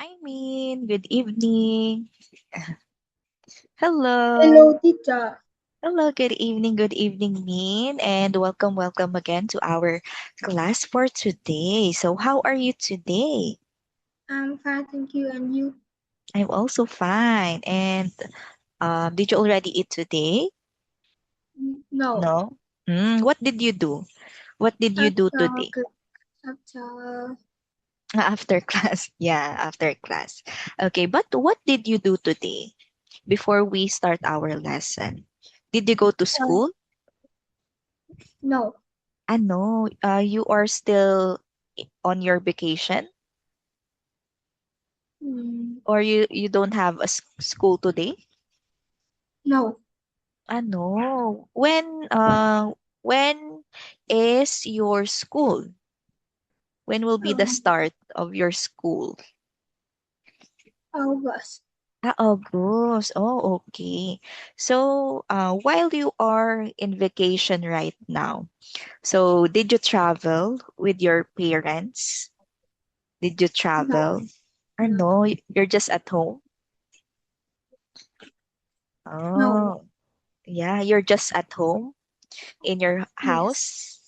Hi, Min. Good evening. Hello. Hello, teacher. Hello, good evening, Min. And welcome again to our class for today. So, how are you today? I'm fine, thank you. And you? I'm also fine. And did you already eat today? No. No? What did you do? What did you do After today? after After class. Yeah, after class. Okay, but what did you do today before we start our lesson? Did you go to uh, school? no. No, you are still on your vacation Mm, or you don't have a school today? no. No. When is your school? When will be the Um, start of your school? August. August. Oh, okay. So, while you are in vacation right now, so did you travel with your parents? Did you No. travel? Or No. no, you're just at home? No. Oh, yeah, you're just at home in your Yes. house.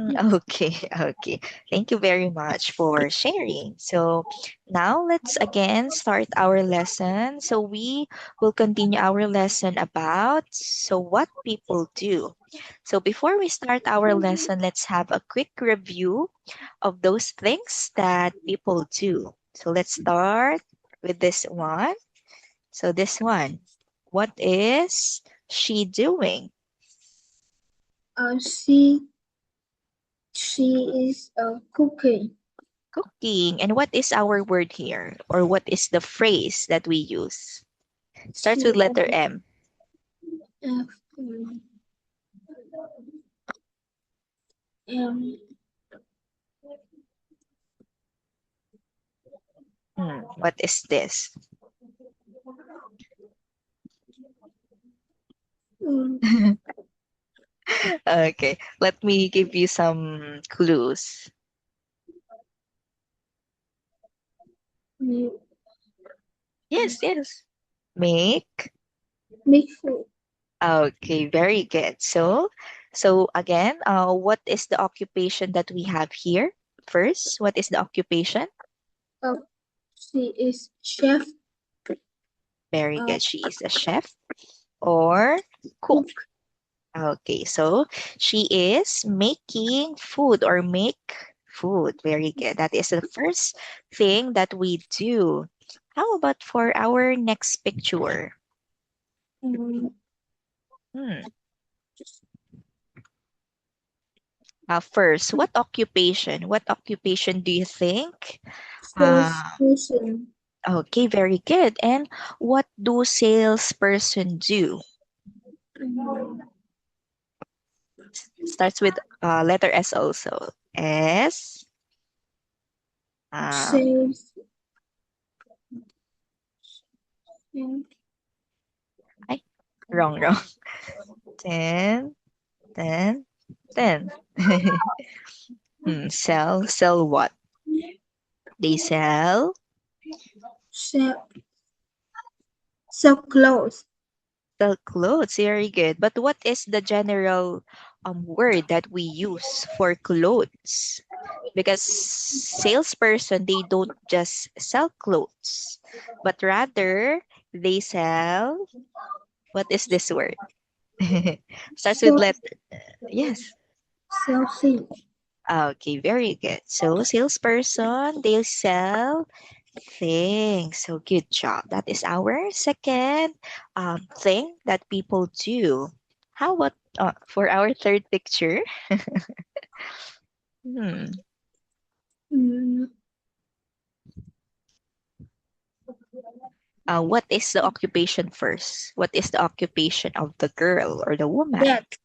Yes. Okay, okay. Thank you very much for sharing. So now let's again start our lesson. So we will continue our lesson about what people do. So before we start our lesson, let's have a quick review of those things that people do. So let's start with this one. So this one, what is she doing? Uh, she she is cooking. Cooking. And what is our word here? Or what is the phrase that we use? Starts with She letter M. uh, um, um, What is this? um, Okay, let me give you some clues. make Yes, yes. Make. make food. Okay, very good. So again, what is the occupation that we have here? First, what is the occupation? Uh, she is chef. Very Uh, good. She is a chef or cook. cook. Okay, so she is making food or make food. Very good. That is the first thing that we do. How about for our next picture? Um, Hmm. First, what occupation? What occupation do you think? Uh, salesperson. okay, very good. And what do salesperson do? Um, Starts with letter S also. S. Um, sales. ay, wrong. 10, 10, 10. Sell what? They Sell, sell clothes. sell clothes. Very good. But what is the general word that we use for clothes? Because salesperson, they don't just sell clothes, but rather they sell, what is this word? Starts with Sell, letter. Yes. sell things. Okay, very good. So salesperson, they sell thing. So good job. That is our second thing that people do. How about for our third picture? Hmm. Mm, What is the occupation first? What is the occupation of the girl or the woman? vet.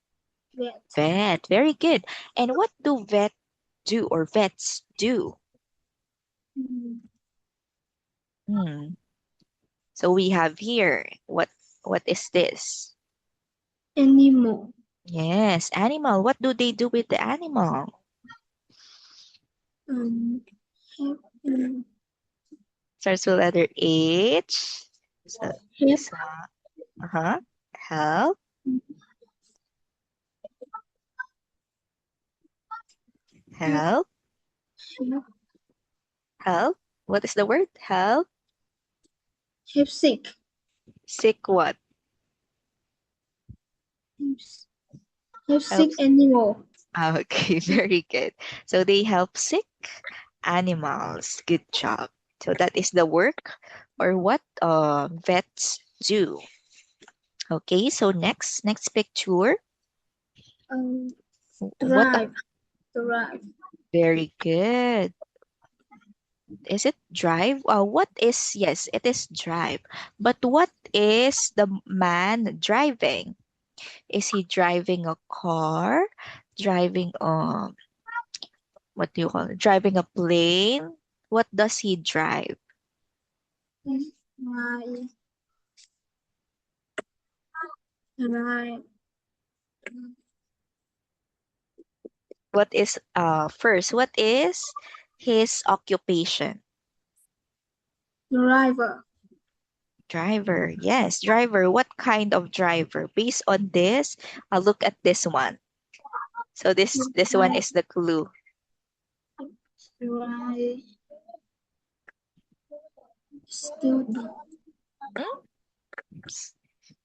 Vet. Vet. Very good. And what do vet do or vets do? Mm, Hmm. So we have here what is this? animal. Yes, animal. What do they do with the animal? Um, have, um, Starts with letter H. So Help. this one. Uh-huh. Help. Help. Help. Help. Help. What is the word? Help. Help sick. Sick what? Help Help. sick animal. Okay, very good. So they help sick animals. Good job. So that is the work or what vets do. Okay, so next picture. Um, What a drive. Drive. very good. Is it drive? What is yes, it is drive. But what is the man driving? Is he driving a car? Driving what do you call it? Driving a plane? What does he drive? Drive. Drive. What is first, what is his occupation? Driver. Driver. Yes, driver. What kind of driver? Based on this, I'll look at this one. So this one Drive. is the clue. Drive. Student. Hmm?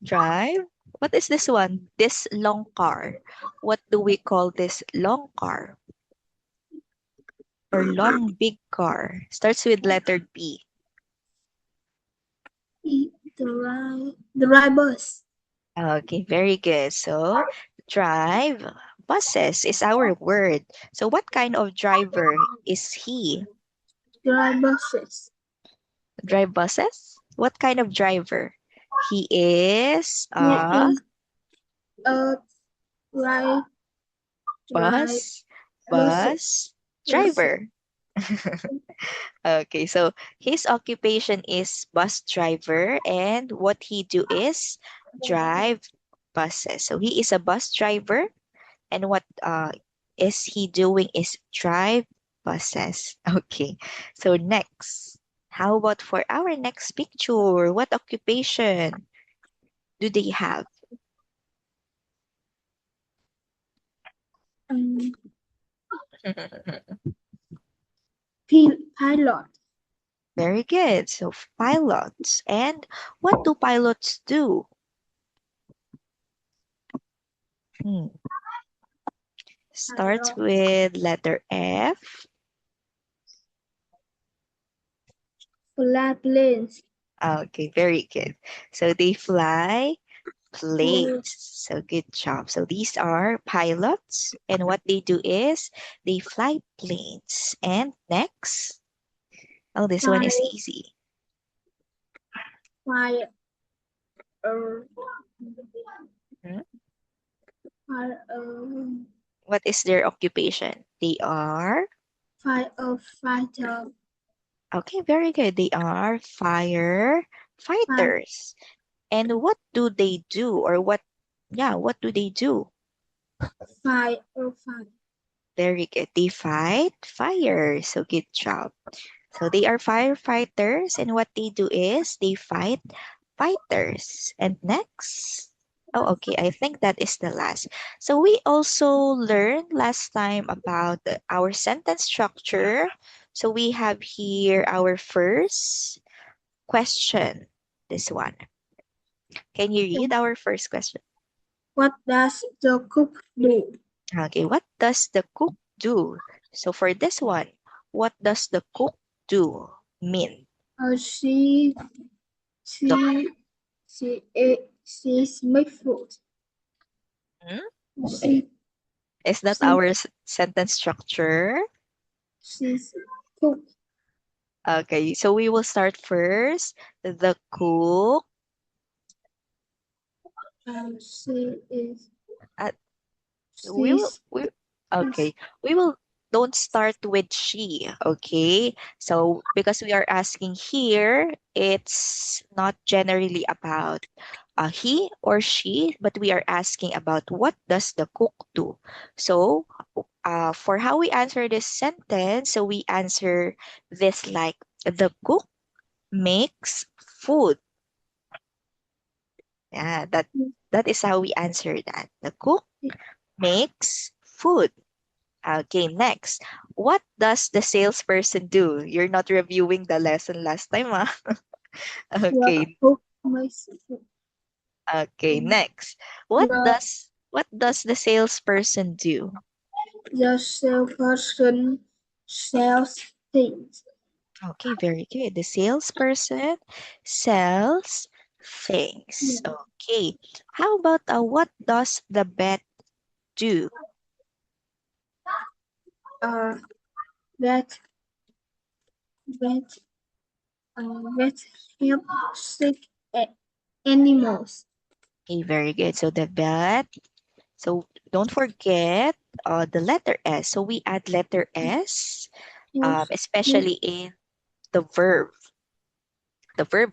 Drive. What is this one? This long car. What do we call this long car or long big car? Starts with letter B. Drive. Drivers. Okay, very good. So drive buses is our word. So what kind of driver is he? Drive buses. Drive buses? What kind of driver? He is He a is a drive. Drive bus buses. bus Buses. driver. Okay, so his occupation is bus driver, and what he do is drive buses. So he is a bus driver, and what is he doing is drive buses. Okay, so next, how about for our next picture? What occupation do they have? Um, pilot. Very good. So pilots. And what do pilots do? Hmm. Starts Pilot. with letter F. Fly planes. Okay, very good. So they fly planes. Fly. So good job. So these are pilots, and what they do is they fly planes. And next, oh, this one is Fly. easy. Fly. Uh, Hmm? fly. What is their occupation? They are, Fly. Fighter. okay, very good. They are Fly. firefighters. And what do they do, or what do they do? Fly. Fly. Very good. They fight fire. So good job. So they are firefighters, and what they do is they fight fighters. And next, oh, okay, I think that is the last. So we also learned last time about our sentence structure. So we have here our first question. This one. Can you read our first question? What does the cook do? Okay, what does the cook do? So for this one, what does the cook do mean? She The she she's make food. hmm? She Is that she our sentence structure? she's cook. Okay, so we will start first. The cook. She is Uh, we will she's we okay. We will don't start with she, okay? So because we are asking here, it's not generally about he or she, but we are asking about what does the cook do. So for how we answer this sentence, so we answer this like the cook makes food. Yeah, that is how we answer that. The cook makes food. Okay, next. What does the salesperson do? You're not reviewing the lesson last time, ah. The Okay, cook makes food. okay, next. The What does the salesperson do? the salesperson sells things. Okay, very good. The salesperson sells things. Yeah. Okay. How about what does the vet do? Uh, vet vet vet help sick animals. Okay, very good. So the vet. So don't forget the letter S. So we add letter S, Helps make especially in the verb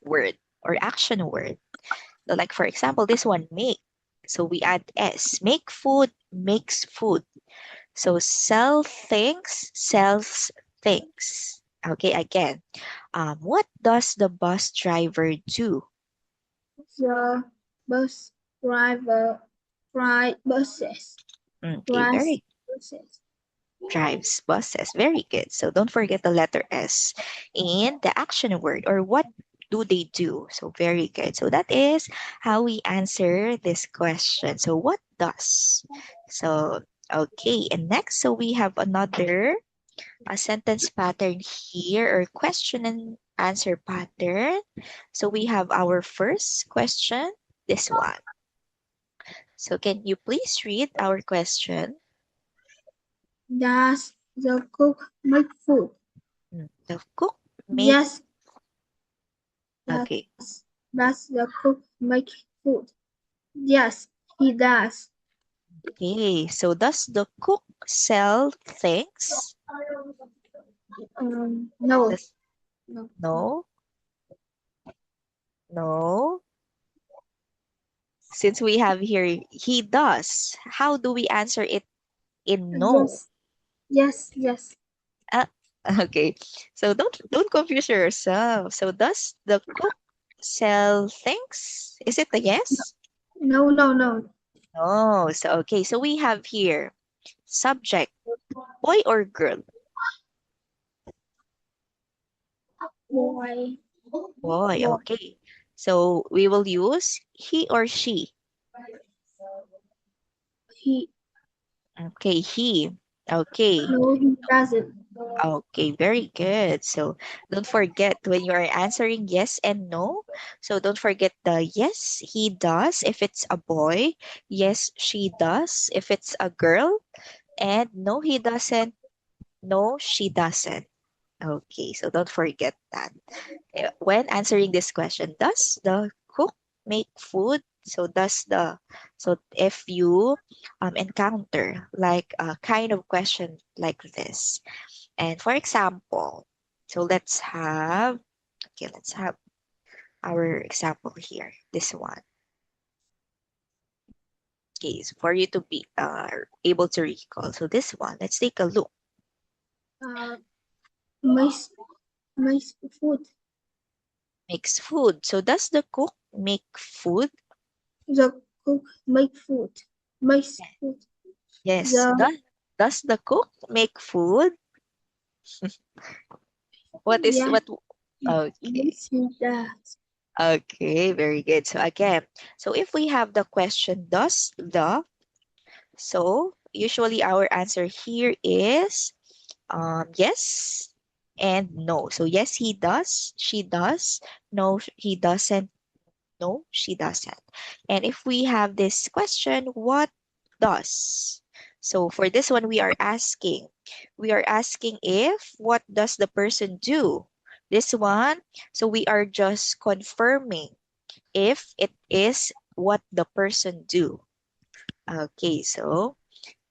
word or action word. So like for example, this one make. So we add S. Make food makes food. So sell things sells things. Okay, again. What does the bus driver do? the bus driver ride buses. Okay, Rides very buses. drives buses. Very good. So don't forget the letter S in the action word or what do they do? So very good. So that is how we answer this question. So what does? So okay, and next so we have another a sentence pattern here or question and answer pattern. So we have our first question, this one. So can you please read our question? Does the cook make food? The cook make Yes, okay. does the cook make food? Yes, he does. Okay, so does the cook sell things? No, Does no. no, no. Since we have here he does, how do we answer it in no? Yes, yes, yes. Uh, okay, so don't confuse yourself. So does the cook sell things? Is it a yes? No, no, no. No. So okay, so we have here subject, boy or girl? Boy, Boy. boy. Okay. So we will use he or she. He, Okay, he. Okay. no, he doesn't. Okay, very good. So don't forget when you are answering yes and no. So don't forget the yes, he does if it's a boy. Yes, she does if it's a girl. And no, he doesn't. No, she doesn't. Okay, so don't forget that. When answering this question, does the cook make food? So so if you encounter like a kind of question like this, and for example, so let's have our example here. This one. Okay, so for you to be able to recall. So this one, let's take a look. Uh, makes, makes food. Makes food. So does the cook make food? The cook make food. Makes food. Yes. The, Does the cook make food? What is yes, what? Okay. yes, he does. Okay, very good. So again, so if we have the question, does the, so usually our answer here is yes and no. So yes, he does, she does, no, he doesn't, no, she doesn't. And if we have this question, what does? So for this one, we are asking if what does the person do? This one, so we are just confirming if it is what the person do. Okay, so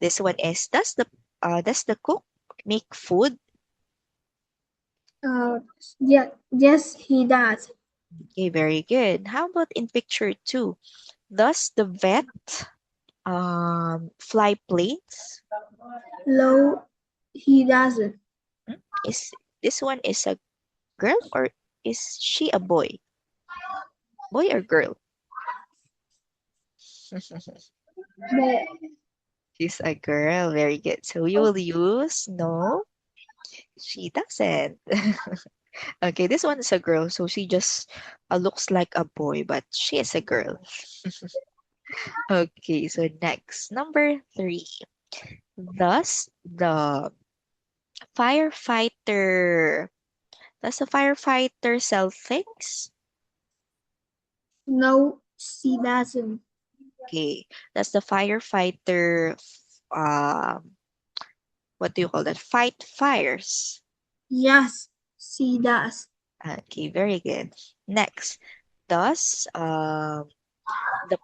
this one is does the cook make food? Uh, yeah, yes, he does. Okay, very good. How about in picture two? Does the vet fly planes? No, he doesn't. Hmm? Is this one is a girl or Is she a boy? Boy or girl? Boy. She's a girl. Very good. So you will use no, she doesn't. Okay, this one is a girl, so she just looks like a boy, but she is a girl. Okay, so next, number three. Thus, firefighter, does the firefighter sell things? No, she doesn't. Okay, does the firefighter, what do you call that? Fight fires. Yes, she does. Okay, very good. Next, does the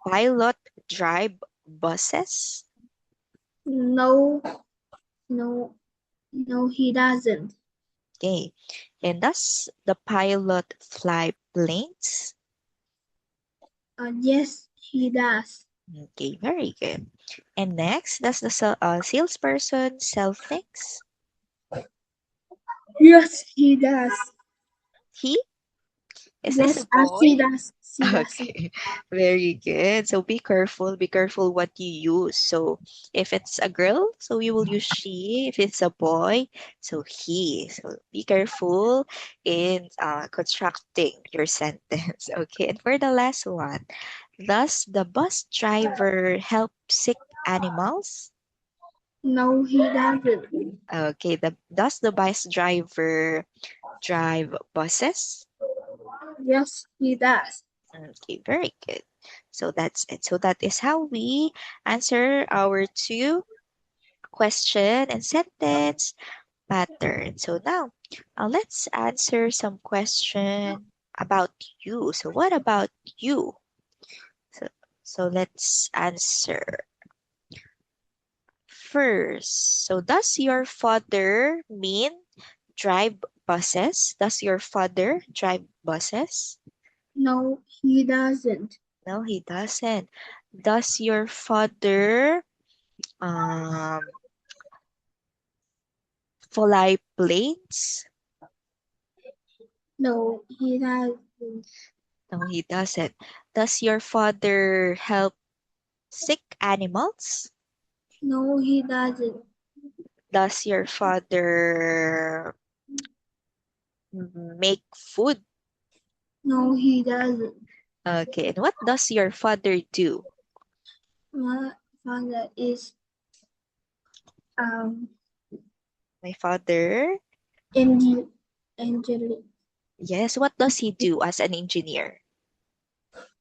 pilot drive buses? No, no, no, he doesn't. Okay, and does the pilot fly planes? Yes, he does. Okay, very good. And next, does the salesperson sell things? Yes, he does. He? Is this a Yes, boy? she does. She does. Okay, very good. So be careful. Be careful what you use. So if it's a girl, so you will use she. If it's a boy, so he. So be careful in constructing your sentence. Okay, and for the last one, does the bus driver help sick animals? No, he doesn't. Okay, does the bus driver drive buses? Yes, he does. Okay, very good. So that's it. So that is how we answer our two question and sentence pattern. So now, let's answer some question about you. So what about you? So, so let's answer first. So does your father mean drive buses? Does your father drive buses? No, he doesn't. No, he doesn't. Does your father um fly planes? No, he doesn't. No, he doesn't. Does your father help sick animals? No, he doesn't. Does your father make food? No, he doesn't. Okay, and what does your father do? My father is um My father, Angel Angelic. yes, what does he do as an engineer?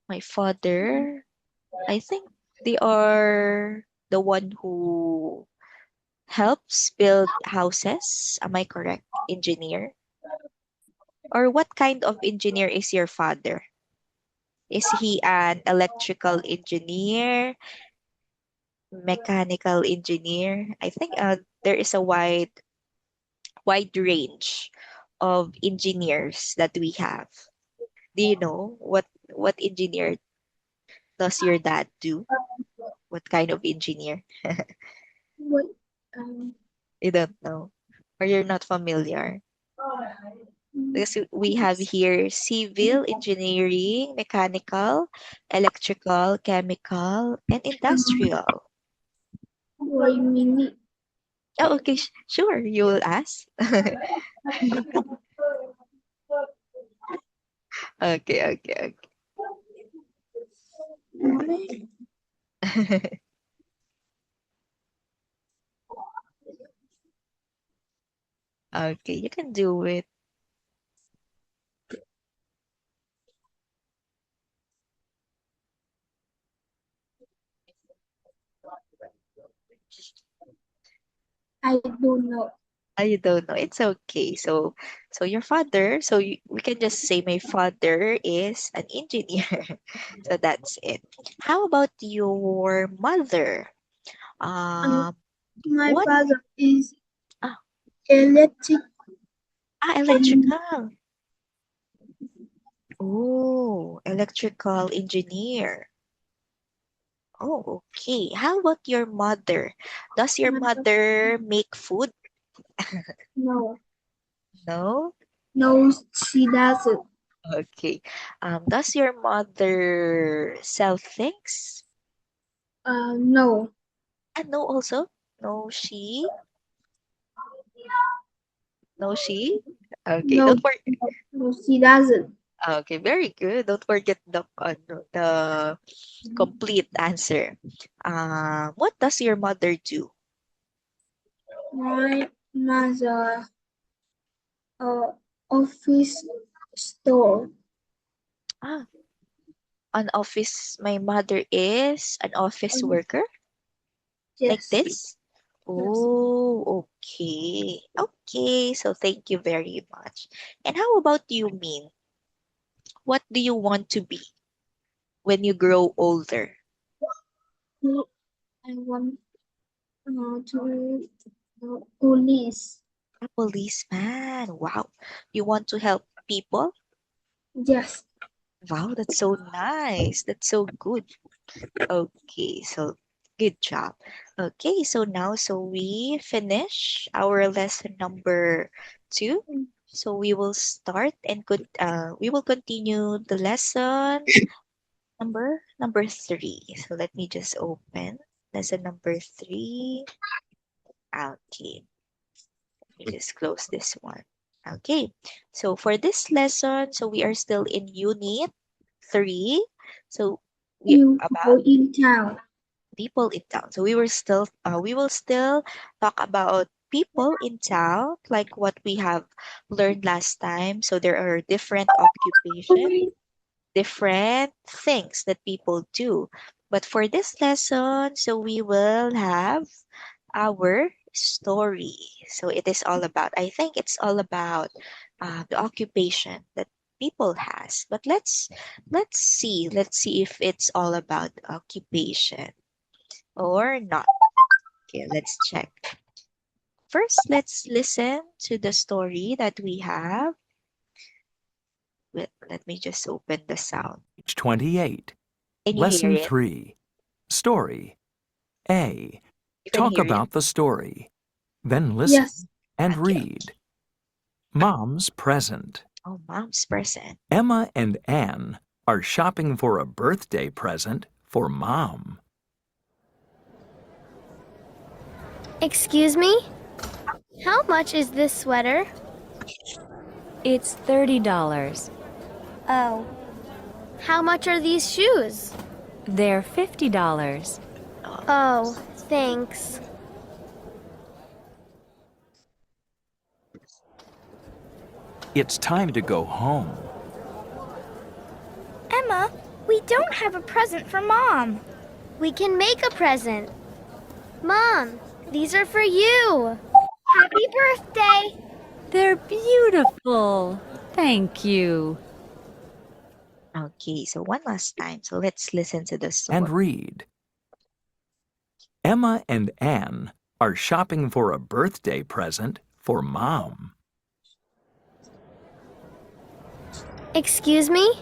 My father, I think they are the one who helps build houses. Am I correct? Engineer? Or what kind of engineer is your father? Is he an electrical engineer, mechanical engineer? I think there is a wide range of engineers that we have. Do you know what engineer does your dad do? What kind of engineer? What um You don't know, or you're not familiar? Because we have here civil engineering, mechanical, electrical, chemical, and industrial. wait a minute. Oh, okay, sure. You will ask. Okay, okay, okay. Okay, you can do it. I don't know. You don't know. It's okay. So your father. So we can just say my father is an engineer. So that's it. How about your mother? Um, Um, my what? father is Ah, electric and electrical. Oh, electrical engineer. Oh, okay. How about your mother? Does your mother make food? no, No. no, she doesn't. Okay. Does your mother sell things? No, And no, also. No, she. No, she. Okay. no, Don't forget. no, she doesn't. Okay, very good. Don't forget the complete answer. What does your mother do? My mother, office store. Ah, an office. My mother is an office Um, worker, like yes, this. yes. Oh, okay. Okay, so thank you very much. And how about you, Min? What do you want to be when you grow older? I want to police. A policeman. Wow. You want to help people? Yes, Wow, that's so nice. That's so good. Okay, so good job. Okay, so now we finish our lesson number 2. So we will start and we will continue the lesson number 3. So let me just open lesson number 3. Okay, let me just close this one. Okay, so for this lesson, so we are still in unit 3. So we you about go in town. people in town. So we will still talk about people in town, like what we have learned last time. So there are different occupations, different things that people do. But for this lesson, so we will have our story. So it is all about, I think it's all about the occupation that people has. But let's see if it's all about occupation or not. Okay, let's check. First, let's listen to the story that we have. Wait, let me just open the sound. Page 28. Can you hear Lesson it? 3. Story. A. You can Talk hear it? about the story. Then listen Yes, and Okay. read. Mom's present. Oh, mom's present. Emma and Anne are shopping for a birthday present for Mom. Excuse me? How much is this sweater? It's $30. Oh. How much are these shoes? They're $50. Oh, thanks. It's time to go home. Emma, we don't have a present for Mom. We can make a present. Mom, these are for you. Happy birthday! They're beautiful. Thank you. Okay, so one last time. So let's listen to the And story. read. Emma and Anne are shopping for a birthday present for Mom. Excuse me?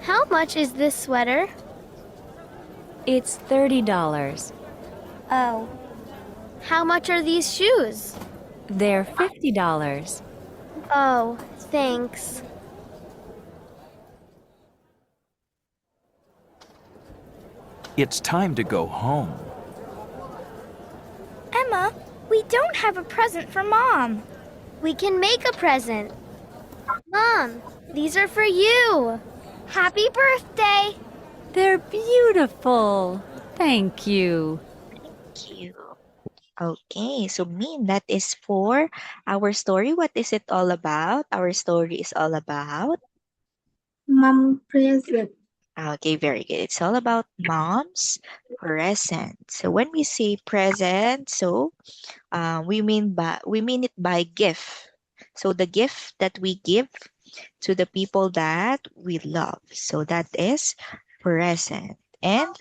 How much is this sweater? It's $30. Oh. How much are these shoes? They're $50. Oh, thanks. It's time to go home. Emma, we don't have a present for Mom. We can make a present. Mom, these are for you. Happy birthday! They're beautiful. Thank you. Cute. Okay, so Min, that is for our story. What is it all about? Our story is all about. mom present. Okay, very good. It's all about mom's present. So when we say present, so we mean it by gift. So the gift that we give to the people that we love. So that is present. And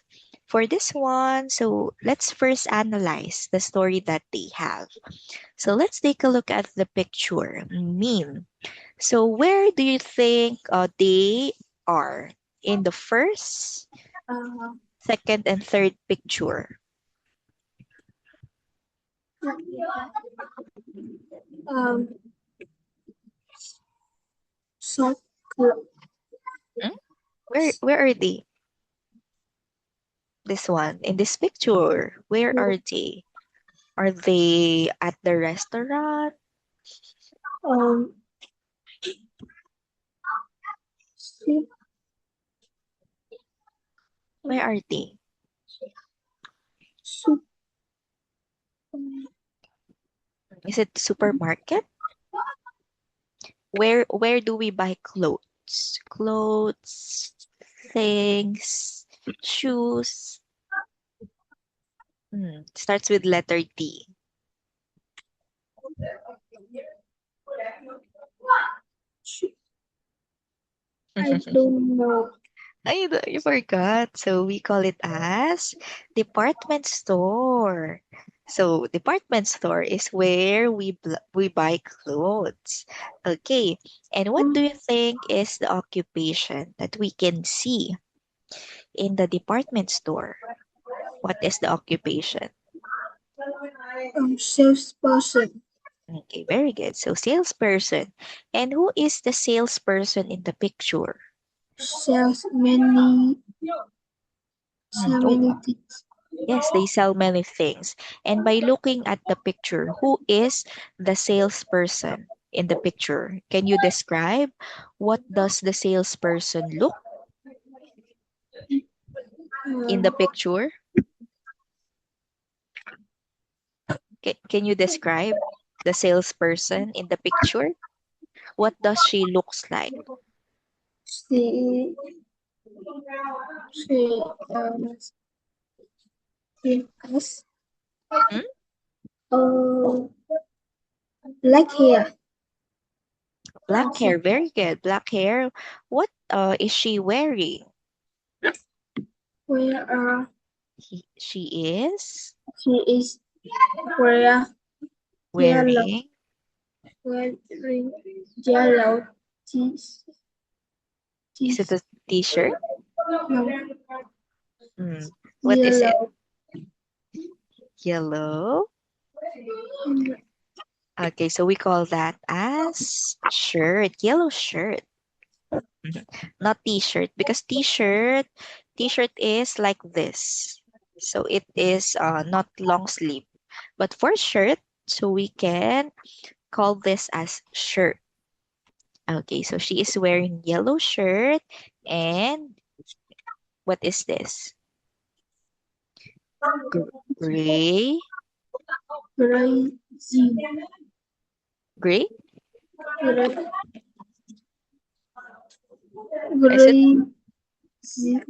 for this one, so let's first analyze the story that they have. So let's take a look at the picture. Mean. So where do you think they are? In the first, Uh, second, and third picture. um, shop, Hmm? Where are they? This one in this picture. Where are they? Are they at the restaurant? um, soup, Where are they? soup, Is it supermarket? Where do we buy clothes? Clothes, things, shoes. Starts with letter D. I don't know. You forgot. So we call it as department store. So department store is where we buy clothes. Okay. And what do you think is the occupation that we can see in the department store? What is the occupation? Salesperson. Okay, very good. So salesperson. And who is the salesperson in the picture? Sells many, Oh, things. yes, they sell many things. And by looking at the picture, who is the salesperson in the picture? Can you describe what does the salesperson look in the picture? Can you describe the salesperson in the picture? What does she looks like? She, she, um, she has, Hmm? uh, black hair. Black hair, very good. Black hair. What is she wearing? Where She is she is where yellow, wearing. wearing yellow tees, Is it a t-shirt? no, Hmm. What is it? yellow, Yellow. and Okay, so we call that as shirt, yellow shirt. Mhm. Not t-shirt because t-shirt is like this. So it is not long sleeve. But for shirt, so we can call this as shirt. Okay, so she is wearing yellow shirt and what is this? Gray, gray jean, gray? gray, Is it gray jean,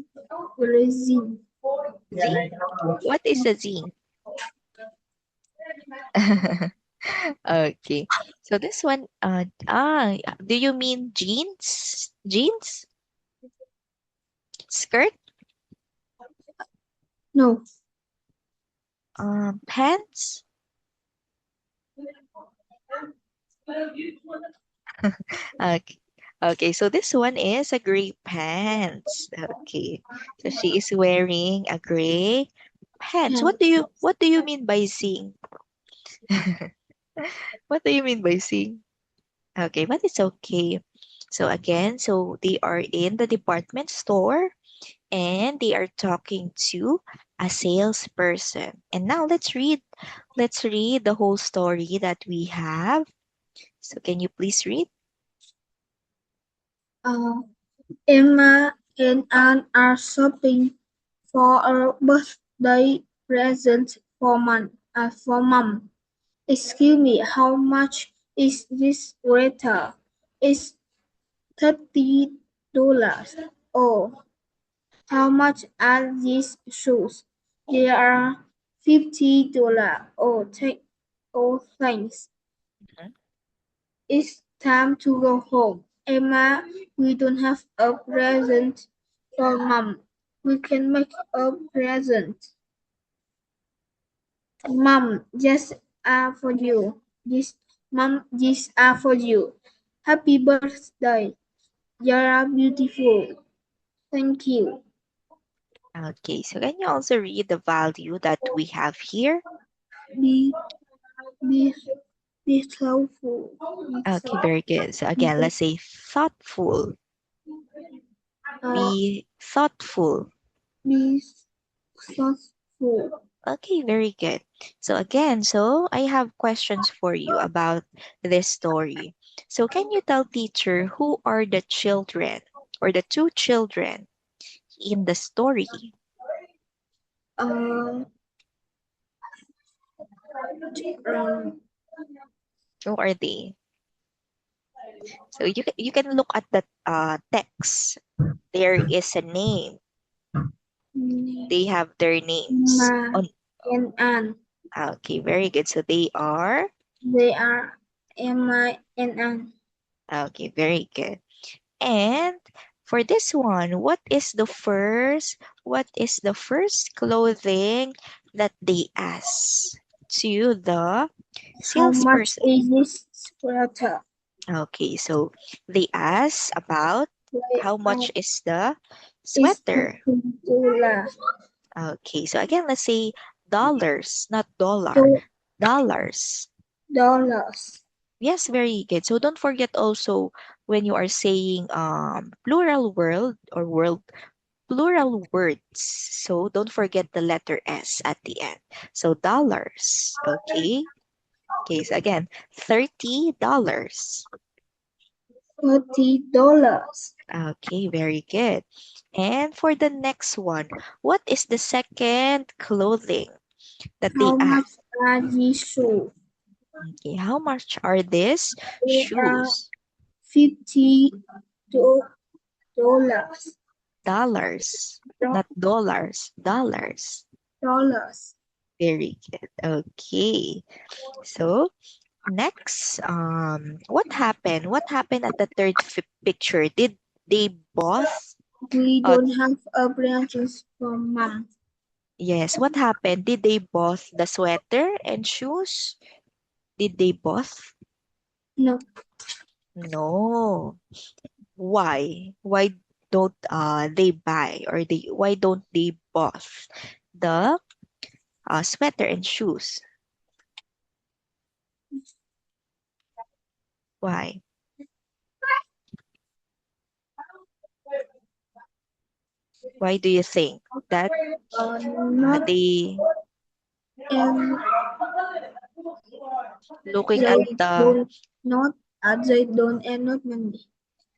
gray jean. zine? What is a zine? Okay. So this one, do you mean jeans? Jeans? Skirt? No, Pants? Okay. Okay, so this one is a gray pants. Okay. So she is wearing a gray pants. pants. What do you mean by zing? What do you mean by zing? Okay, but it's okay. So again, so they are in the department store and they are talking to a salesperson. And now let's read the whole story that we have. So can you please read? Uh, Emma and Anne are shopping for a birthday present for mom. Excuse me, how much is this sweater? It's $30. Oh, how much are these shoes? They are $50. Oh, thanks. Mhm. It's time to go home. Emma, we don't have a present for mom. We can make a present. Mom, these are for you. These are for you. Happy birthday. You're beautiful. Thank you. Okay, so can you also read the value that we have here? Be be be thoughtful. Okay, very good. So again, let's say thoughtful. Be thoughtful. Be thoughtful. Okay, very good. So again, I have questions for you about this story. So can you tell teacher who are the children or the two children in the story? Uh, um, Who are they? So you can look at the text. There is a name. They have their names Ma on. and Anne. Okay, very good. So they are. They are Emma and Anne. Okay, very good. And for this one, what is the first clothing that they ask to the How much salesperson? is this sweater? Okay, so they ask about They how much is the is sweater. $2. Okay, so again, let's say dollars, not dollar. $2. Dollars. Yes, very good. So don't forget also when you are saying plural word or world plural words. So don't forget the letter S at the end. So dollars. Okay. Okay, so again, $30. $30. Okay, very good. And for the next one, what is the second clothing that they How much ask? are these shoes? Okay, how much are these They are shoes? $52. Dollars, not dollars, dollars. Dollars. Very good. Okay. So next, what happened? What happened at the third picture? Did they both? We Uh, don't have a branches from mom. yes. What happened? Did they both the sweater and shoes? Did they both? No. No. Why? Why don't they buy or they? Why don't they both the sweater and shoes? Why? Why do you think that Not they and looking at they the don't not they don't and not money.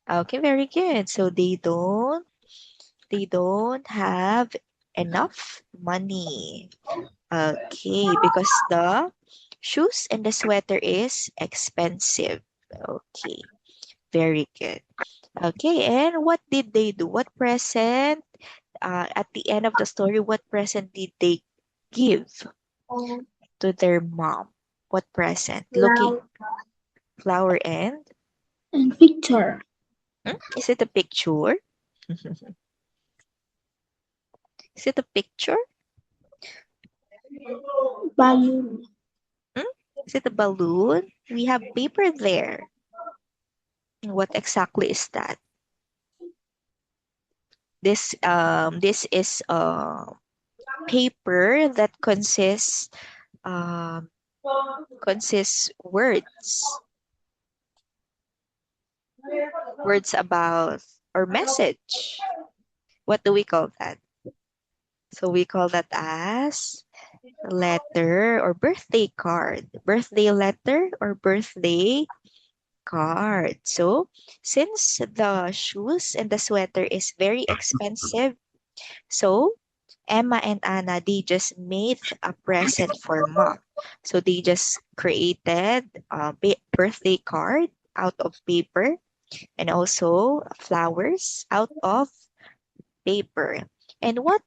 okay, very good. So they don't have enough money. Okay, because the shoes and the sweater is expensive. Okay, very good. Okay, and what did they do? What present at the end of the story, what present did they give to their mom? What present? Looking Loud flower and and picture. is it a picture? Is it a picture? Balloon. Hmm? Is it a balloon? We have paper there. What exactly is that? This is paper that um consists words about or message. What do we call that? So we call that as letter or birthday card. Birthday letter or birthday card. So since the shoes and the sweater is very expensive, so Emma and Anna, they just made a present for mom. So they just created a birthday card out of paper and also flowers out of paper. And what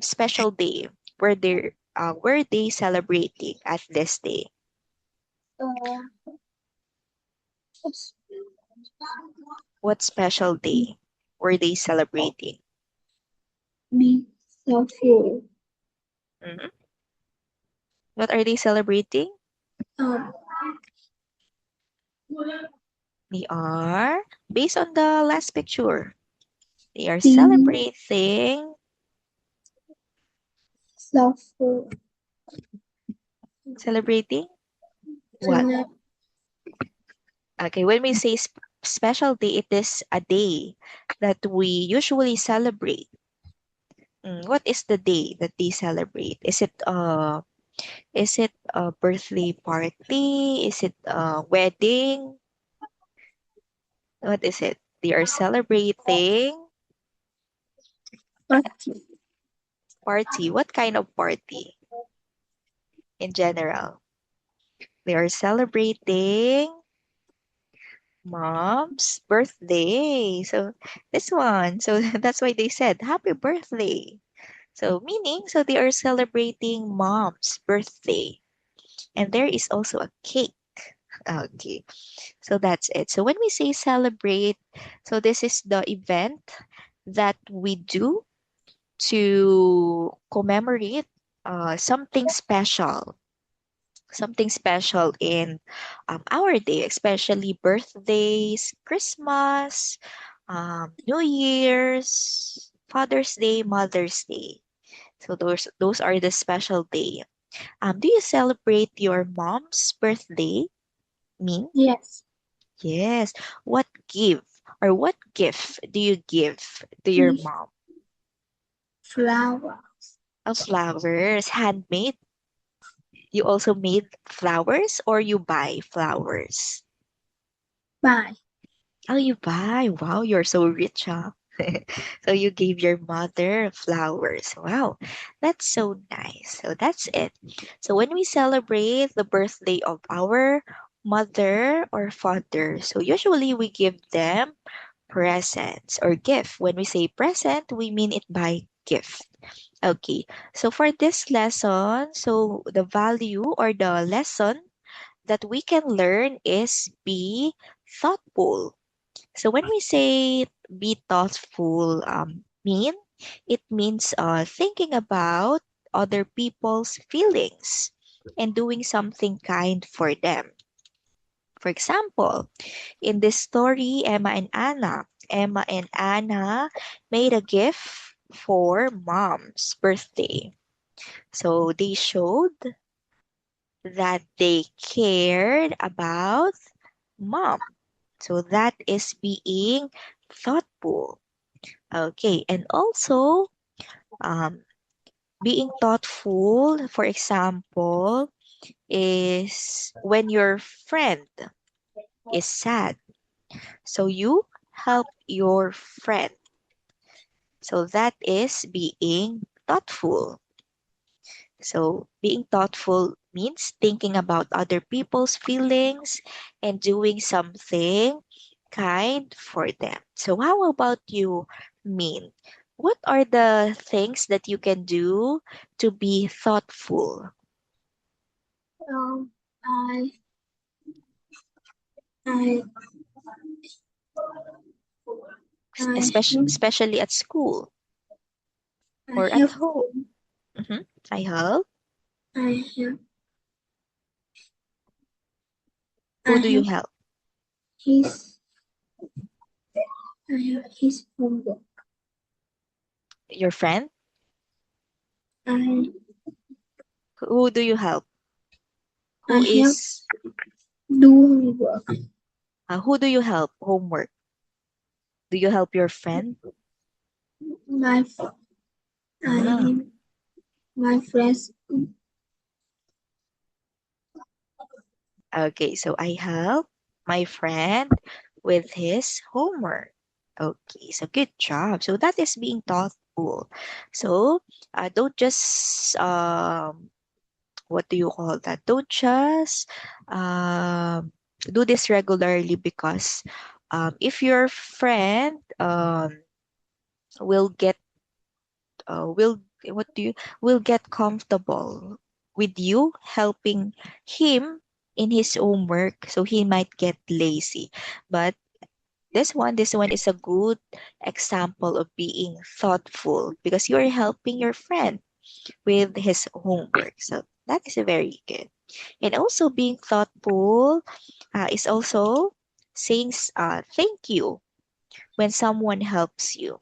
special day were they celebrating at this day? Uh, What special day were they celebrating? be thoughtful. Mhm. What are they celebrating? Um, They are based on the last picture. They are be celebrating. thoughtful. Celebrating what? Cele- Okay, when we say special day. It is a day that we usually celebrate. What is the day that they celebrate? Is it a birthday party? Is it a wedding? What is it? They are celebrating Party. party. What kind of party in general? They are celebrating mom's birthday. So this one. So that's why they said happy birthday. So meaning, so they are celebrating mom's birthday. And there is also a cake. Okay. So that's it. So when we say celebrate, so this is the event that we do to commemorate something special in our day, especially birthdays, Christmas, New Year's, Father's Day, Mother's Day. So those are the special day. Do you celebrate your mom's birthday? Me? Yes. Yes. What gift do you give to your With mom? flower. Flowers, handmade. You also made flowers or you buy flowers? Bye. Oh, you buy. Wow, you're so rich, huh? So you gave your mother flowers. Wow, that's so nice. So that's it. So when we celebrate the birthday of our mother or father, so usually we give them presents or gift. When we say present, we mean it by gift. Okay, so for this lesson, so the value or the lesson that we can learn is be thoughtful. So when we say be thoughtful, it means thinking about other people's feelings and doing something kind for them. For example, in this story, Emma and Anna made a gift for mom's birthday. So they showed that they cared about mom. So that is being thoughtful. Okay, and also um, being thoughtful, for example, is when your friend is sad. So you help your friend. So that is being thoughtful. So being thoughtful means thinking about other people's feelings and doing something kind for them. So how about you, Min? What are the things that you can do to be thoughtful, Um, I I I help especially at school I or at help home? Mhm. I help. I help I Who do you help help? his I help his homework. Your friend? I Who do you help? I Who help is do homework. who do you help homework? Do you help your friend? My f- Ah, I my friends okay, so I help my friend with his homework. Okay, so good job. So that is being thoughtful. So don't just what do you call that? Don't just do this regularly because if your friend will get will what do you will get comfortable with you helping him in his homework, so he might get lazy. But this one is a good example of being thoughtful because you're helping your friend with his homework. So that is a very good. And also being thoughtful is also saying thank you when someone helps you.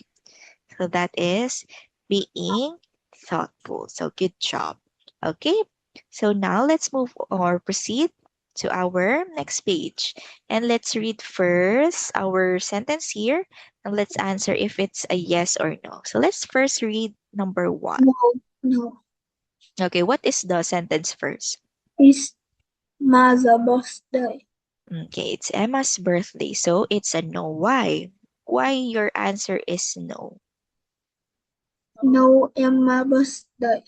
So that is being thoughtful. So good job. Okay. So now let's move or proceed to our next page. And let's read first our sentence here, and let's answer if it's a yes or no. So let's first read number 1. No. Okay, what is the sentence first? It's mother's birthday. Okay, it's Emma's birthday, so it's a no. Why? Why your answer is no? No, Emma's birthday.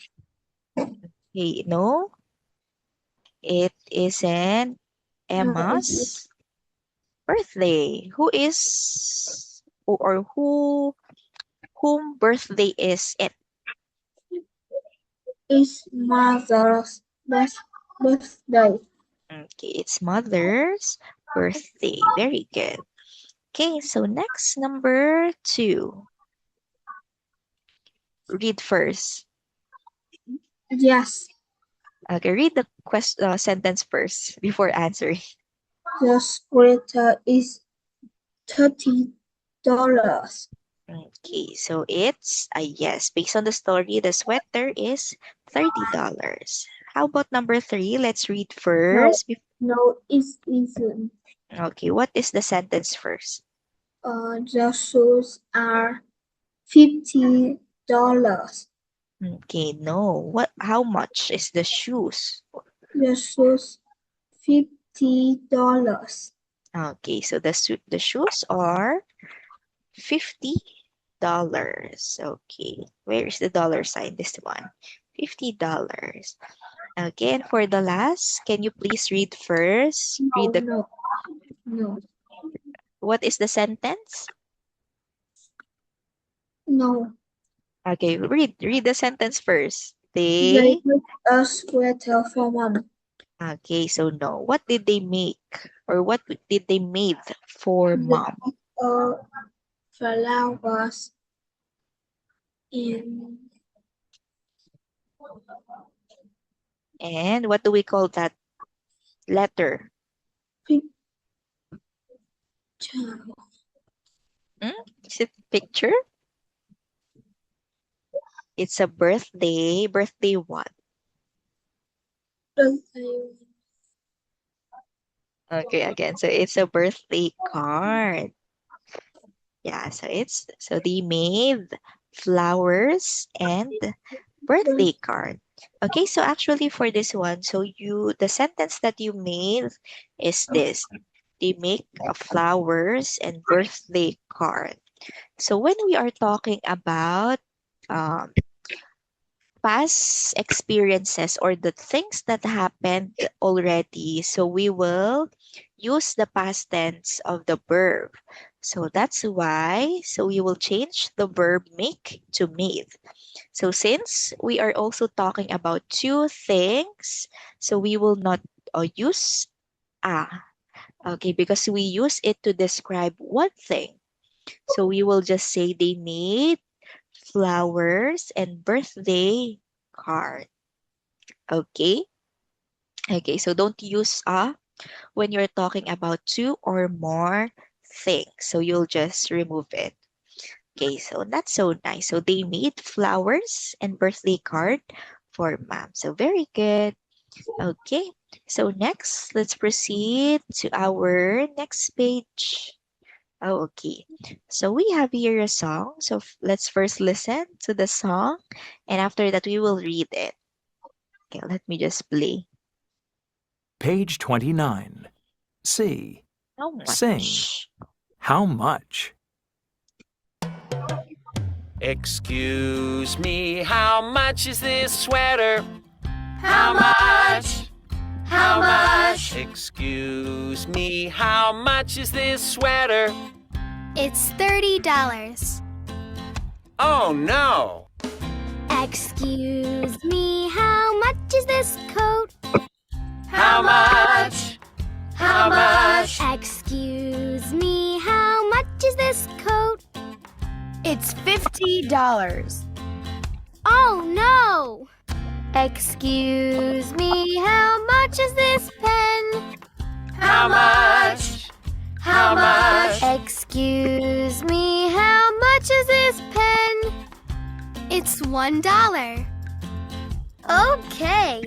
Okay, no, it isn't Emma's birthday. Who is or whom birthday is it? It's mother's birthday. Okay, it's mother's birthday. Very good. Okay, so next, number 2. Read first. Yes, Okay, read the sentence first before answering. the sweater is $30. Okay, so it's a yes. Based on the story, the sweater is $30. How about number 3? Let's read first. No, it isn't. Okay, what is the sentence first? The shoes are $50. Okay, no. What? How much is the shoes? The shoes $50. Okay, so the shoes are $50. Okay, where is the dollar sign? This one, $50. Okay, and for the last, can you please read first? Read the No. what is the sentence? No. Okay, read the sentence first. They They make a sweater for mom. okay, so no. What did they make, or what did they made for mom? Flowers in And what do we call that letter? picture. Is it picture? It's a birthday. Birthday what? Okay, again. So it's a birthday card. Yeah, so they made flowers and birthday card. Okay, so actually for this one, so the sentence that you made is this. They make flowers and birthday card. So when we are talking about um, past experiences or the things that happened already, so we will use the past tense of the verb. So that's why, so we will change the verb make to made. So since we are also talking about two things, so we will not use okay, because we use it to describe one thing. So we will just say they made flowers and birthday card. Okay? Okay, so don't use when you're talking about two or more things. So you'll just remove it. Okay, so that's so nice. So they made flowers and birthday card for mom. So very good. Okay, so next, let's proceed to our next page. Oh, okay. So we have here a song. So let's first listen to the song, and after that, we will read it. Okay, let me just play. Page 29. C. How much? Sing. How much? Excuse me, how much is this sweater? How much? How much? Excuse me, how much is this sweater? It's $30. Oh no! Excuse me, how much is this coat? How much? How much? Excuse me, how much is this coat? It's $50. Oh no! Excuse me, how much is this pen? How much? How much? Excuse me, how much is this pen? It's $1. Okay.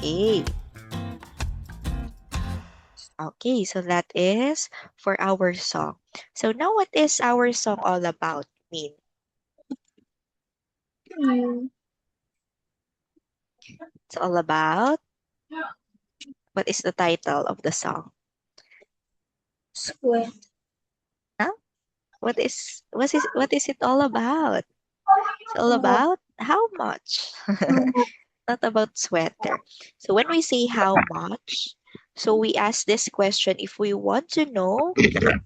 Okay. Okay, so that is for our song. So now what is our song all about, Min? Mm, It's all about, what is the title of the song? sweat. Huh? What is it all about? It's all Uh, about how much? how much? Not about sweater. So when we say how much, so we ask this question if we want to know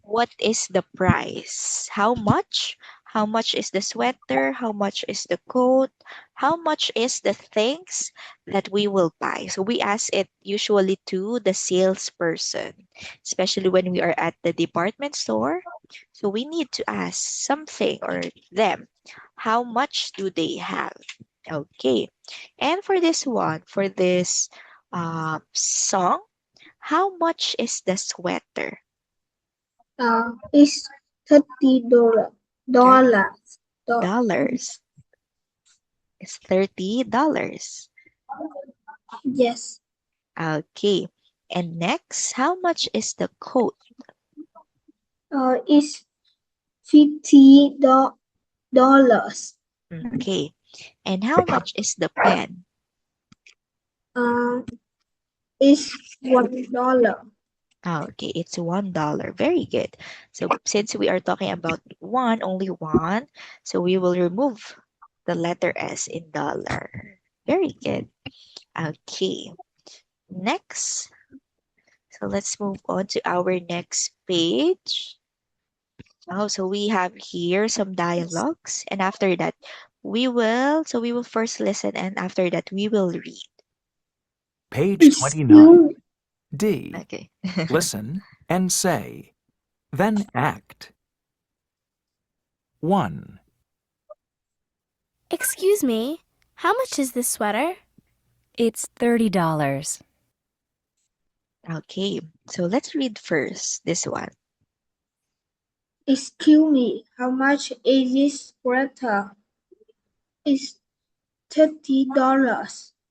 what is the price? How much? How much is the sweater? How much is the coat? How much is the things that we will buy? So we ask it usually to the salesperson, especially when we are at the department store. So we need to ask something or them, how much do they have? Okay. And for this one, for this song, how much is the sweater? It's $30. Dollars. Do- Dollars. It's $30. yes. Okay. And next, how much is the coat? It's $50. Okay. And how much is the pen? It's $1. Okay, it's $1. Very good. So since we are talking about one, only one, so we will remove the letter S in dollar. Very good. Okay. Next. So let's move on to our next page. Oh, so we have here some dialogues, and after that, we will first listen, and after that, we will read. Page 29. Excuse, D. Okay. Listen and say. Then act. 1, Excuse me, how much is this sweater? It's $30. Okay. So let's read first this one. excuse me, how much is this sweater? It's $30.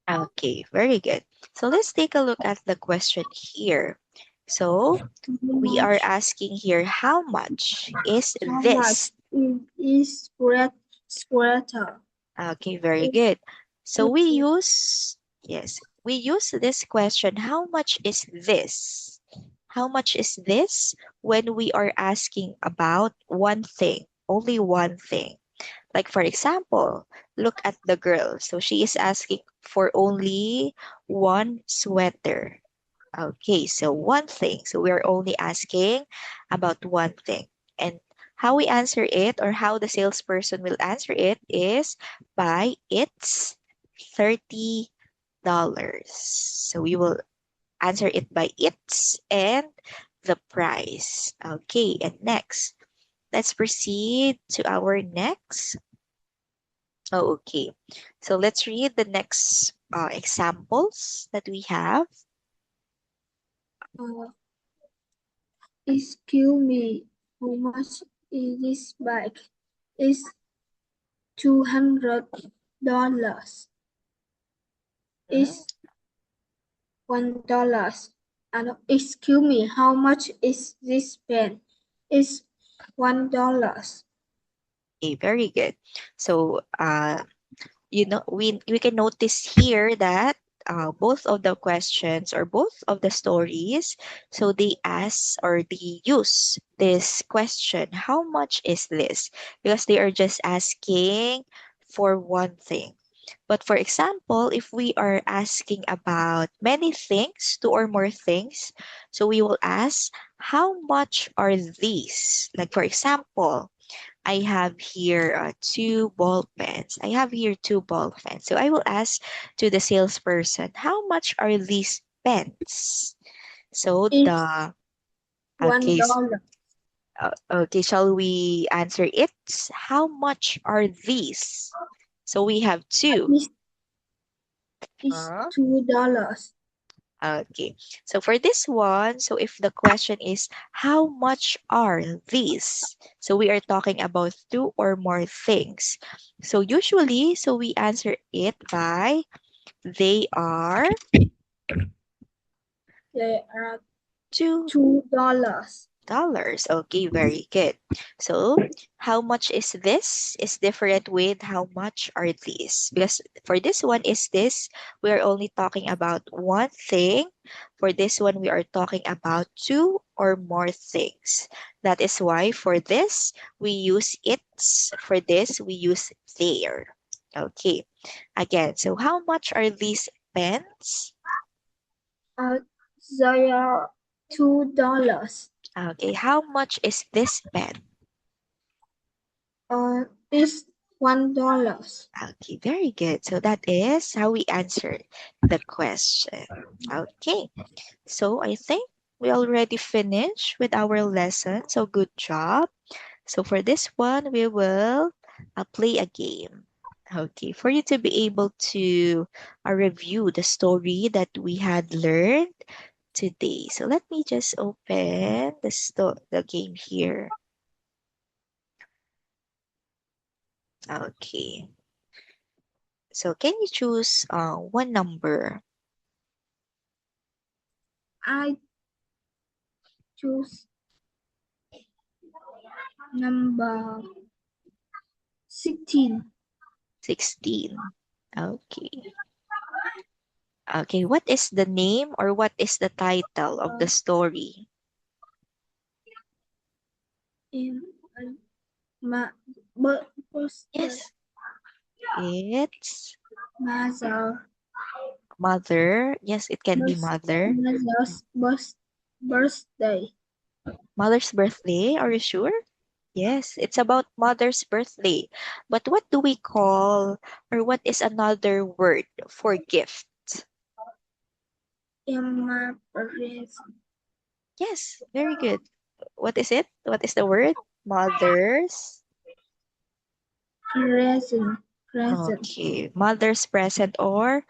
Okay, very good. So let's take a look at the question here. So we are asking here, how much is How this? much is this sweater? Okay, very good. So we use this question, how much is this? How much is this when we are asking about one thing, only one thing. Like for example, look at the girl. So she is asking for only one sweater. Okay, so one thing. So we're only asking about one thing. And how we answer it or how the salesperson will answer it is by it's $30. So we will answer it by it's and the price. Okay, and next, let's proceed to our next. Oh, okay. So let's read the next examples that we have. Uh, excuse me, how much is this bag? It's $200. It's $1. And excuse me, how much is this pen? It's $1. Okay, very good. So, we can notice here that both of the questions or both of the stories, so they ask or they use this question, how much is this? Because they are just asking for one thing. But for example, if we are asking about many things, two or more things, so we will ask, how much are these? Like for example, I have here two ball pens. I have here two ball pens. So I will ask to the salesperson, how much are these pens? So It's the one okay, dollar. okay, shall we answer it? How much are these? So we have two. It's $2. Okay, so for this one, so if the question is, how much are these? So we are talking about two or more things. So usually, so we answer it by, they are They are $2. $2. Okay, very good. So, how much is this? Is different with how much are these? Because for this one is this, we are only talking about one thing. For this one, we are talking about two or more things. That is why for this, we use its. For this, we use their. Okay. Again, so how much are these pens? They are $2. Okay, how much is this pen? Is $1. Okay, very good. So that is how we answered the question. Okay, so I think we already finished with our lesson. So good job. So for this one, we will play a game. Okay, for you to be able to review the story that we had learned today. So let me just open the game here. Okay. So can you choose one number? I choose number 16. 16. Okay. Okay, what is the name or what is the title of the story? In my birthday. Yes. It's Mother. mother. Yes, it can be mother. Mother's birthday. Mother's birthday. Are you sure? Yes, it's about mother's birthday. But what do we call or what is another word for gift? Emma present. Yes, very good. What is it? What is the word? Mother's. Present. Okay, mother's present or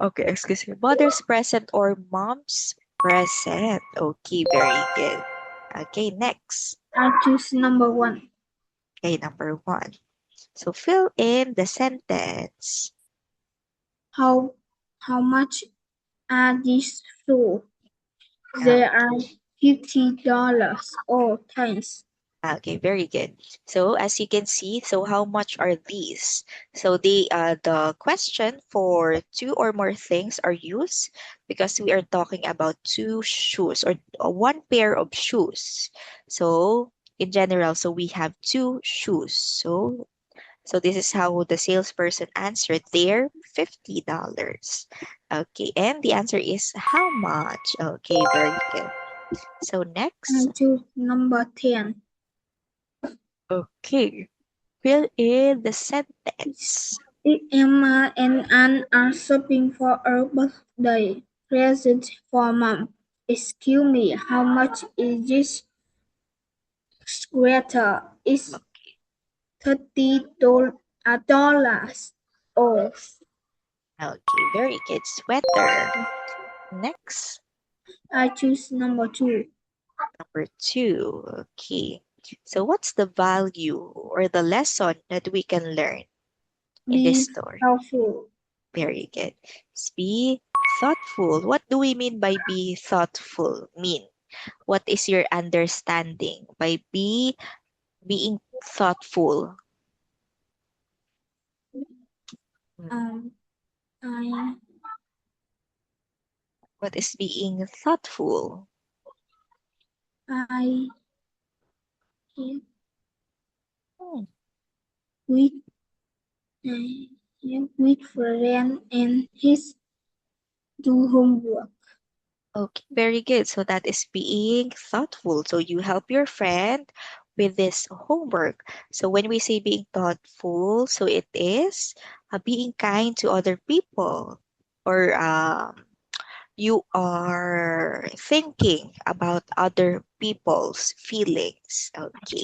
okay, excuse me. Mother's present or mom's present. Okay, very good. Okay, next. I choose number 1. Okay, number 1. So fill in the sentence. How much are these shoes? Uh, They are $50 or thanks. Okay, very good. So as you can see, so how much are these? So the question for two or more things are used because we are talking about two shoes or one pair of shoes. So in general, so we have two shoes. So this is how the salesperson answered their $50. Okay, and the answer is how much? Okay, very good. So I next, choose number 10. okay. Fill in the sentence. Emma and Anne are shopping for a birthday present for mom. Excuse me, how much is this sweater? It's $30 off. Okay, very good. Sweater. Next, I choose number 2. number 2. Okay. So what's the value or the lesson that we can learn in this Be story? helpful. Very good. Be thoughtful. What do we mean by be thoughtful? What is your understanding by being thoughtful? Um, I What is being thoughtful? I Hmm, with with friend and his do homework. Okay, very good. So that is being thoughtful. So you help your friend with this homework. So when we say being thoughtful, so it is being kind to other people or you are thinking about other people's feelings. Okay.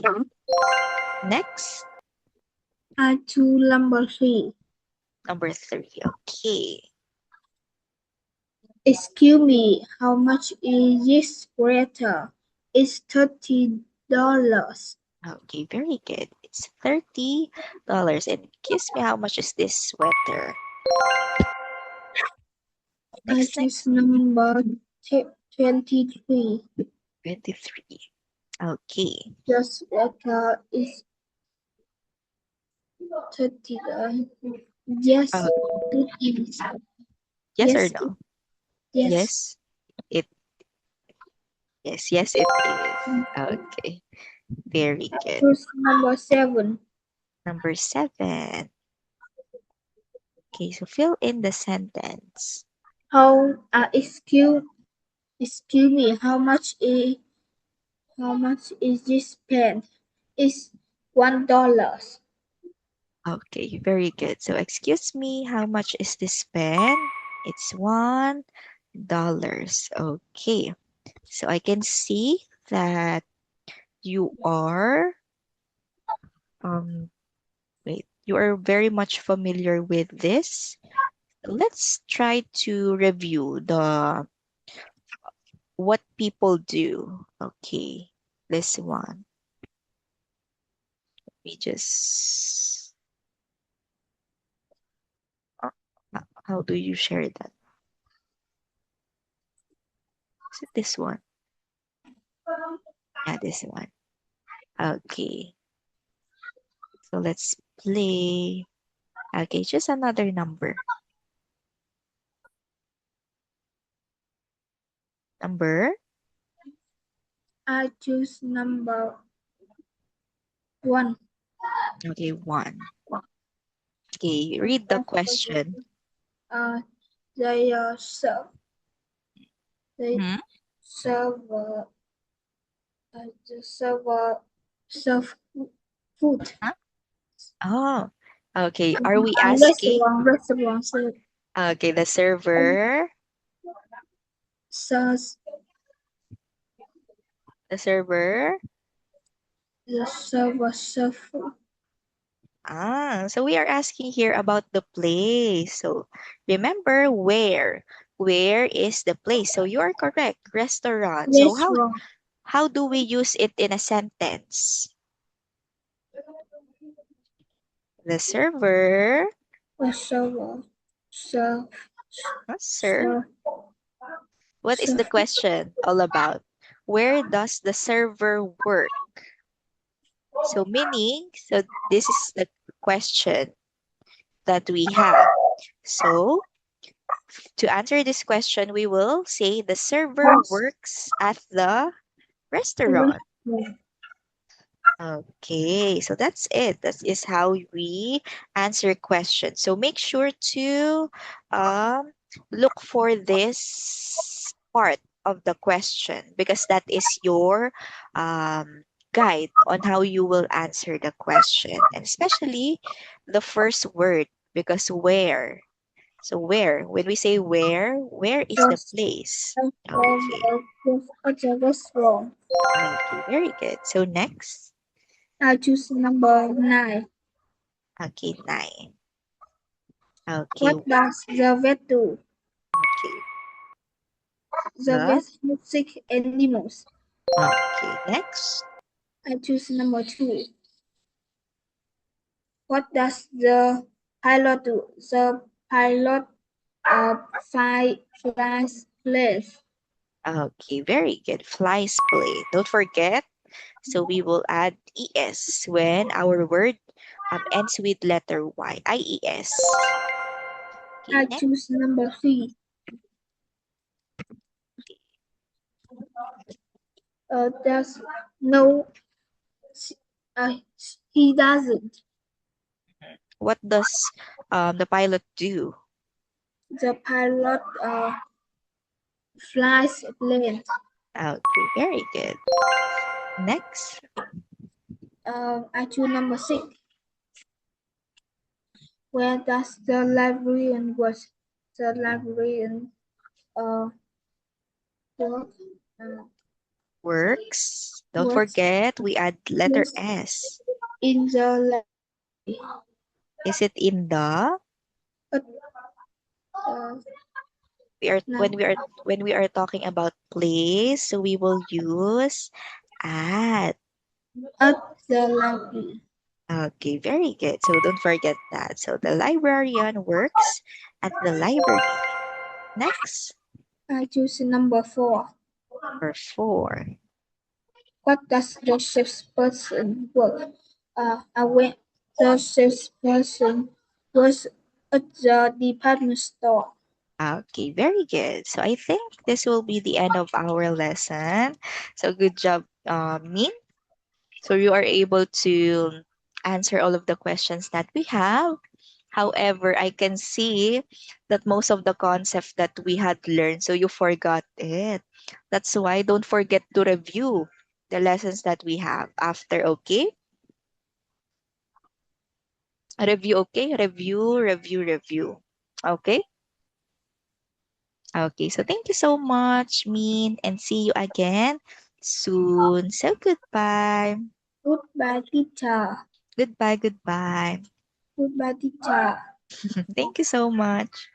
Next, I choose number 3. number 3. Okay. Excuse me, how much is this sweater? It's $30. Okay, very good. It's $30. And excuse me, how much is this sweater? I Next. choose number 23. 23. Okay. Just like is 30. Yes, Uh, it is. yes or Yes, no? yes. Yes. It yes, it is. Okay. Very good. Choose number 7. Number 7. Okay, so fill in the sentence. How excuse me, how much is this pen? It's $1. Okay, very good. So excuse me, how much is this pen? It's $1. Okay. So I can see that you are you are very much familiar with this. Let's try to review the what people do. Okay. This one. We just how do you share that? Is it this one? Yeah, this one. Okay. So let's play. Okay, just another number. Number? I choose number 1. Okay, 1. Okay, read the question. They serve Hmm? serve serve food. Huh? Oh, okay. Are we asking? Restaurant Okay, the server. serves The server. the server serve food. So we are asking here about the place. So remember where. Where is the place? So you are correct. Restaurant. So Restaurant how do we use it in a sentence? The server. server serve Sir. serve What is the serve question all about? Where does the server work? So meaning, so this is the question that we have. So to answer this question, we will say the server works at the restaurant. Okay, so that's it. That is how we answer questions. So make sure to um, look for this part of the question because that is your guide on how you will answer the question, and especially the first word because where. So where, when we say where is the place? Okay, the restaurant. okay, very good. So next, I choose number 9. okay, 9. Okay, What does the vet do? okay. The vet has 6 animals. Okay, next. I choose number 2. What does the pilot do? The pilot flies planes. Okay, very good. Flies play. Don't forget. So we will add es when our word ends with letter Y. IES. Okay, I next. choose number 3. There's no. He doesn't. What does the pilot do? The pilot flies planes. Okay, very good. Next. I choose number 6. Where does the librarian work? The librarian work. Works. Don't Works forget, we add letter S. in the library. Is it in the? Uh, We are no. when we are talking about place, so we will use at. At the library. Okay, very good. So don't forget that. So the librarian works at the library. Next, I choose number 4. number 4. What does the salesperson work? When the salesperson was at the department store. Okay, very good. So I think this will be the end of our lesson. So good job, Min. So you are able to answer all of the questions that we have. However, I can see that most of the concepts that we had learned, so you forgot it. That's why don't forget to review the lessons that we have after, okay? Review, okay? Review, review, review. Okay? Okay, so thank you so much, Min, and see you again soon. So goodbye. Goodbye, teacher. Goodbye, goodbye. Goodbye, teacher. Thank you so much.